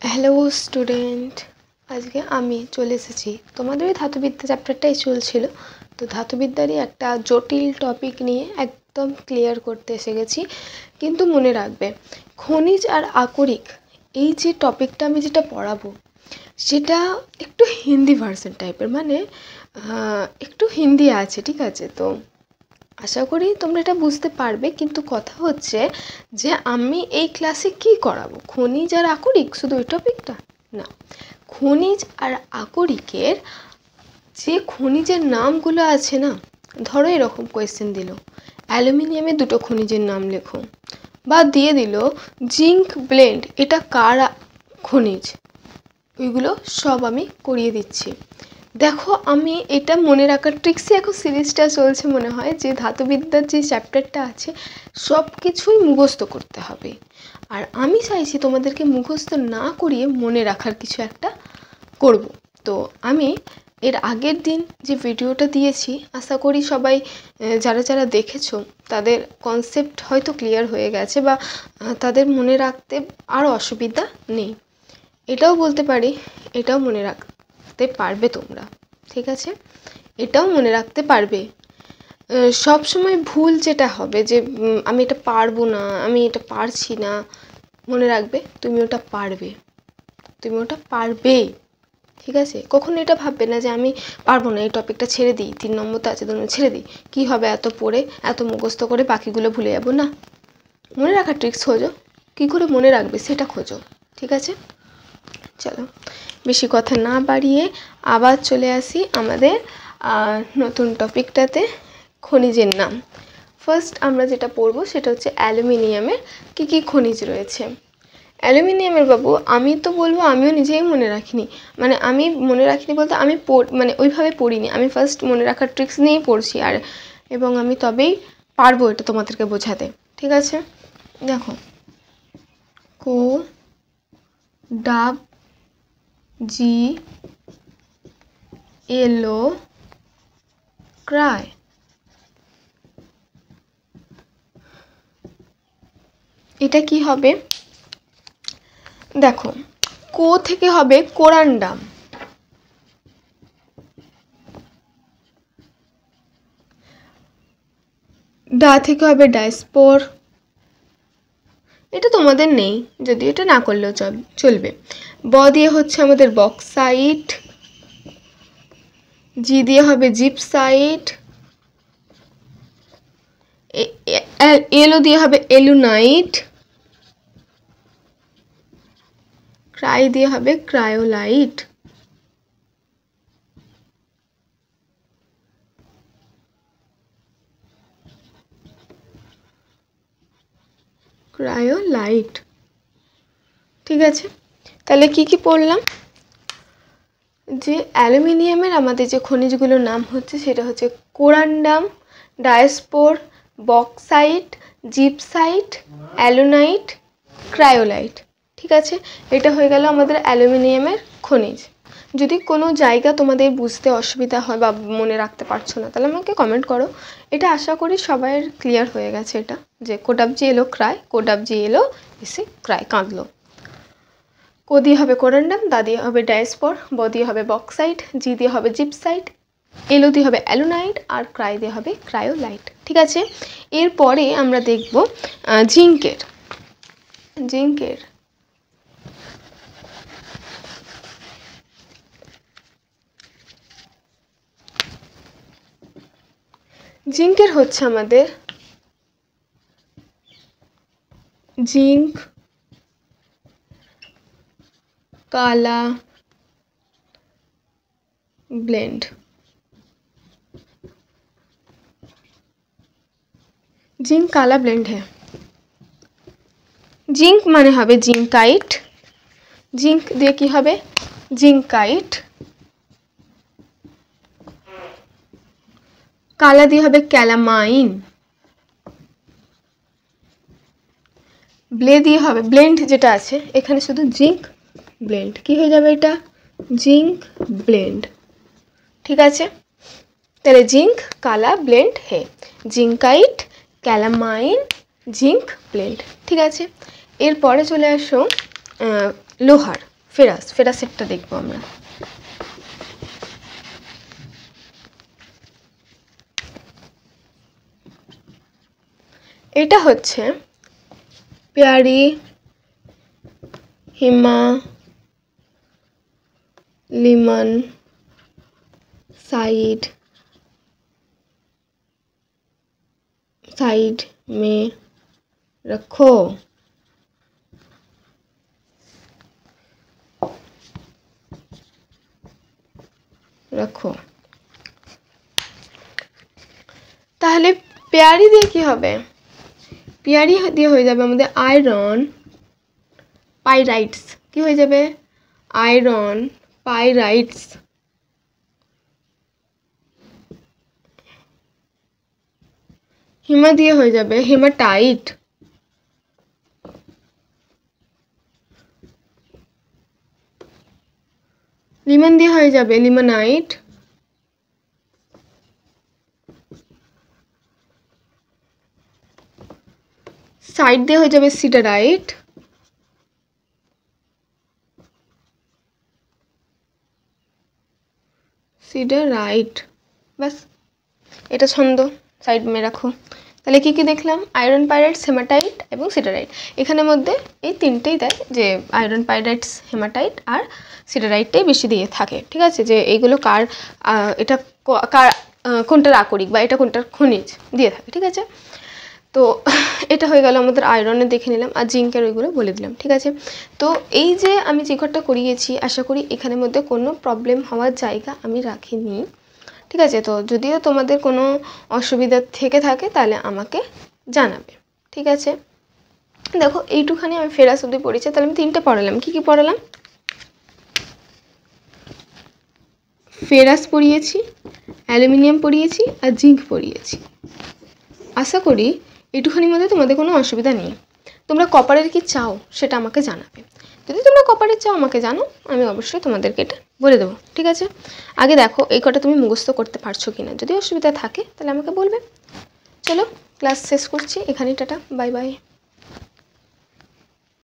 Hello student, আজকে আমি চলে এসেছি তোমাদের ওই ধাতুবিদ্যা চ্যাপ্টারটাই চলছিল। তো ধাতুবিদ্যারই একটা জটিল টপিক নিয়ে একদম ক্লিয়ার করতে এসে গেছি। কিন্তু মনে রাখবে, খনিজ আর আকরিক এই যে টপিকটা আমি যেটা পড়াবো সেটা একটু হিন্দি ভার্সন টাইপের, মানে একটু হিন্দি আছে, ঠিক আছে? তো আশা করি তোমরা এটা বুঝতে পারবে। কিন্তু কথা হচ্ছে যে আমি এই ক্লাসে কি করাবো, খনিজ আর আকরিক শুধু ওই টপিকটা না, খনিজ আর আকরিকের যে খনিজের নামগুলো আছে না, ধরো এরকম কোয়েশ্চেন দিল অ্যালুমিনিয়ামের দুটো খনিজের নাম লেখো, বা দিয়ে দিল জিঙ্ক ব্লেন্ড এটা কার খনিজ, ওইগুলো সব আমি করিয়ে দিচ্ছি। দেখো, আমি এটা মনে রাখার ট্রিক্সই এখন সিরিজটা চলছে, মনে হয় যে ধাতুবিদ্যার যে চ্যাপ্টারটা আছে সব কিছুই মুখস্থ করতে হবে। আর আমি চাইছি তোমাদেরকে মুখস্থ না করিয়ে মনে রাখার কিছু একটা করব। তো আমি এর আগের দিন যে ভিডিওটা দিয়েছি, আশা করি সবাই যারা যারা দেখেছো তাদের কনসেপ্ট হয়তো ক্লিয়ার হয়ে গেছে, বা তাদের মনে রাখতে আর অসুবিধা নেই। এটাও বলতে পারি, এটাও মনে রাখতে পারবে তোমরা, ঠিক আছে? এটাও মনে রাখতে পারবে। সব সময় ভুল যেটা হবে যে আমি এটা পারবো না, আমি এটা পারছি না, মনে রাখবে তুমি ওটা পারবে, তুমি ওটা পারবে, ঠিক আছে? কখনো এটা ভাববে না যে আমি পারবো না, এই টপিকটা ছেড়ে দিই, 3 নম্বর তো আছে, তুমি ছেড়ে দিই, কী হবে এত পড়ে এত মুখস্থ করে বাকিগুলো ভুলে যাবো। না, মনে রাখার ট্রিক্স খোঁজো, কী করে মনে রাখবে সেটা খোঁজো, ঠিক আছে? চলো বেশি কথা না বাড়িয়ে আবার চলে আসি আমাদের নতুন টপিকটাতে, খনিজের নাম। ফার্স্ট আমরা যেটা পড়বো সেটা হচ্ছে অ্যালুমিনিয়ামের কী কী খনিজ রয়েছে। অ্যালুমিনিয়ামের বাবু, আমি তো বলবো আমিও নিজেই মনে রাখিনি, মানে আমি মনে রাখিনি বলতে আমি মানে ওইভাবে পড়িনি, আমি ফার্স্ট মনে রাখার ট্রিক্স নিয়েই পড়ছি, আর এবং আমি তবেই পারবো এটা তোমাদেরকে বোঝাতে, ঠিক আছে? দেখো, কো ডাব জি এলো ক্রায়, এটা কি হবে? দেখো, কো থেকে হবে কোরান্ডাম, ডা থেকে হবে ডাইস্পোর, এটা তোমাদের নেই, যদি এটা না করলেও চলবে। ব দিয়ে হচ্ছে আমাদের বক্সাইট, জি দিয়ে হবে জিপসাইট, এলো দিয়ে হবে এলুনাইট, ক্রাই দিয়ে হবে ক্রায়োলাইট, ক্রায়োলাইট, ঠিক আছে? তাহলে কি কি পড়লাম? যে অ্যালুমিনিয়ামের আমাদের যে খনিজগুলোর নাম হচ্ছে সেটা হচ্ছে কোরান্ডাম, ডায়াস্পোর, বক্সাইট, জিপসাইট, অ্যালুনাইট, ক্রায়োলাইট, ঠিক আছে? এটা হয়ে গেল আমাদের অ্যালুমিনিয়ামের খনিজ। যদি কোনো জায়গা তোমাদের বুঝতে অসুবিধা হয় বা মনে রাখতে পারছো না, তাহলে আমাকে কমেন্ট করো। এটা আশা করি সবাইয়ের ক্লিয়ার হয়ে গেছে, এটা যে কোডাবজি এলো ক্রায়, কোডাবজি এলো এসে ক্রায় কাঁদলো। কো দিয়ে হবে কোরান্ডাম, দা দিয়ে হবে ডায়াস্পোর, ব দিয়ে হবে বক্সাইট, জি দিয়ে হবে জিপসাইট, এলো দিয়ে হবে অ্যালুনাইট, আর ক্রাই দিয়ে হবে ক্রায়োলাইট, ঠিক আছে? এরপরে আমরা দেখব জিঙ্কের। জিঙ্কের হচ্ছে আমাদের জিঙ্ক, काला ब्लेंड, जिंक काला ब्लेंड है। जिंक माने हबे जिंकाइट, जिंक दिए कि हबे जिंकाइट, काला दिए हबे कैलामाइन, ब्ले दिए हबे ब्लेंड जेटा आछे एखाने शुधु जिंक ब्लेंड, कि हये जाबे एटा जिंक ब्लेंड, ठीक आछे? ताहले जिंक काला ब्लेंड है, जिंकाइट, कैलामाइन, जिंक ब्लेंड, ठीक आछे? एरपरे चले आसो लोहार। ফেরাসেরটা দেখবো আমরা। এটা হচ্ছে प्यारी हिमा लिमन साइड में रखो। তাহলে प्यारी দিয়ে কি হবে? प्यारी দিয়ে হয়ে যাবে আমাদের আয়রন পাইরাইটস। কি হয়ে যাবে? Iron pyrites. হিমা দিয়ে হয়ে যাবে হেমাটাইট। লিমন দিয়ে হয়ে যাবে লিমোনাইট। সাইড দিয়ে হয়ে যাবে সিডারাইট। বাস, এটা ছন্দ, সাইড মে রাখো। তাহলে কি কি দেখলাম? আয়রন পাইরাইটস, হেমাটাইট এবং সিডারাইট। এখানের মধ্যে এই তিনটেই দেয়, যে আয়রন পাইরাইটস, হেমাটাইট আর সিডারাইটটাই বেশি দিয়ে থাকে। ঠিক আছে, যে এইগুলো কার এটা কার কোনটার আকরিক বা এটা কোনটার খনিজ দিয়ে থাকে। ঠিক আছে, তো এটা হয়ে গেল আমাদের আয়রনের দেখে নিলাম, আর জিঙ্কের ওইগুলো বলে দিলাম। ঠিক আছে, তো এই যে আমি যে ঘরটা করিয়েছি, আশা করি এখানের মধ্যে কোনো প্রবলেম হওয়ার জায়গা আমি রাখিনি। ঠিক আছে, তো যদিও তোমাদের কোনো অসুবিধা থেকে থাকে তাহলে আমাকে জানাবে। ঠিক আছে, দেখো এইটুখানি আমি ফেরাস অবধি পড়েছি। তাহলে আমি তিনটে পড়ালাম। কি কি পড়ালাম? ফেরাস পড়িয়েছি, অ্যালুমিনিয়াম পড়িয়েছি আর জিঙ্ক পড়িয়েছি। আশা করি এইটুখানির মধ্যে তোমাদের কোনো অসুবিধা নেই। তোমরা কপারের কি চাও সেটা আমাকে জানাবে। যদি তোমরা কপারের চাও আমাকে জানো, আমি অবশ্যই তোমাদেরকে এটা বলে দেবো। ঠিক আছে, আগে দেখো এই কটা তুমি মুখস্থ করতে পারছো কি না। যদি অসুবিধা থাকে তাহলে আমাকে বলবে। চলো ক্লাস শেষ করছি এখানেই, টাটা, বাই বাই।